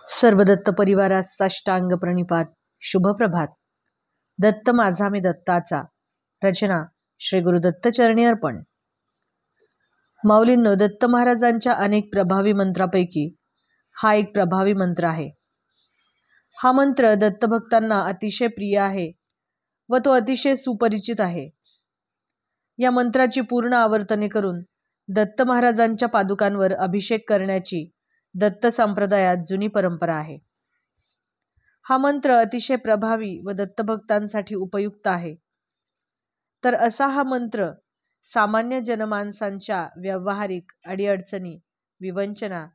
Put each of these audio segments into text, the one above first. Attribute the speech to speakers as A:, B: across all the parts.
A: सर्व दत्त परिवारास साष्टांग प्रणिपात. शुभप्रभात. दत्त माझा मी दत्ताचा. रचना श्री गुरुदत्त चरणी अर्पण. माऊलींनो, दत्त महाराजांच्या अनेक प्रभावी मंत्रापैकी हा एक प्रभावी मंत्र आहे. हा मंत्र दत्तभक्तांना अतिशय प्रिय आहे व तो अतिशय सुपरिचित आहे. या मंत्राची पूर्ण आवर्तने करून दत्त महाराजांच्या पादुकांवर अभिषेक करण्याची दत्त संप्रदायात जुनी परंपरा आहे. हा मंत्र अतिशय प्रभावी व दत्तभक्तांसाठी उपयुक्त आहे. तर असा हा मंत्र सामान्य जनमानसांच्या व्यावहारिक अडीअडचणी, विवंचना,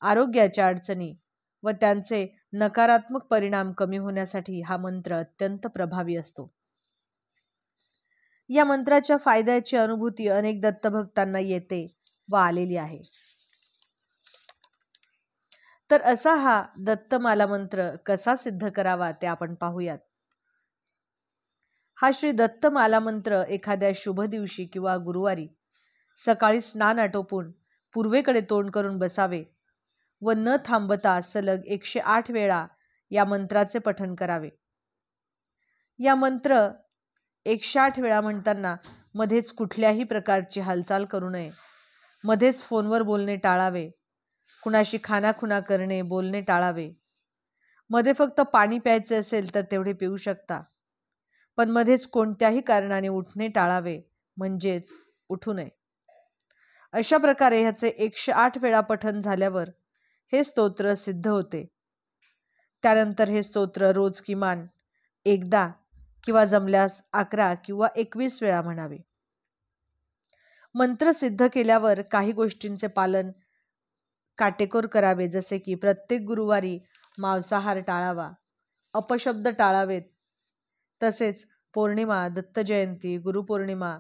A: आरोग्याच्या अडचणी व त्यांचे नकारात्मक परिणाम कमी होण्यासाठी हा मंत्र अत्यंत प्रभावी असतो. या मंत्राच्या फायद्याची अनुभूती अनेक दत्तभक्तांना येते व आलेली आहे. तर असा हा दत्तमाला मंत्र कसा सिद्ध करावा ते आपण पाहूयात. हा श्री दत्तमाला मंत्र एखाद्या शुभ दिवशी किंवा गुरुवारी सकाळी स्नान आटोपून पूर्वेकडे तोंड करून बसावे व न थांबता सलग 108 वेळा या मंत्राचे पठण करावे. या मंत्र 108 वेळा म्हणताना मध्येच कुठल्याही प्रकारची हालचाल करू नये. मध्येच फोनवर बोलणे टाळावे. कुणाशी खानाखुणा करणे, बोलणे टाळावे. मध्ये फक्त पाणी प्यायचे असेल तर तेवढे पिऊ शकता, पण मध्येच कोणत्याही कारणाने उठणे टाळावे, म्हणजेच उठू नये. अशा प्रकारे ह्याचे 108 वेळा पठण झाल्यावर हे स्तोत्र सिद्ध होते. त्यानंतर हे स्तोत्र रोज किमान एकदा किंवा जमल्यास 11 किंवा 21 वेळा म्हणावे. मंत्र सिद्ध केल्यावर काही गोष्टींचे पालन काटेकोर करावे, जसे की प्रत्येक गुरुवारी मांसाहार टाळावा, अपशब्द टाळावेत. तसेच पौर्णिमा, दत्त जयंती, गुरुपौर्णिमा,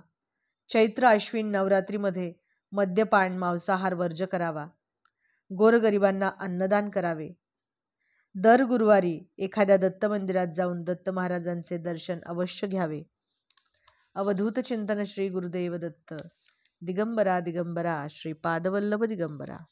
A: चैत्र अश्विन नवरात्रीमध्ये मद्यपान, मांसाहार वर्ज्य करावा. गोरगरिबांना अन्नदान करावे. दर गुरुवारी एखाद्या दत्त मंदिरात जाऊन दत्त महाराजांचे दर्शन अवश्य घ्यावे. अवधूत चिंतन श्री गुरुदेव दत्त. दिगंबरा दिगंबरा श्रीपादवल्लभ दिगंबरा.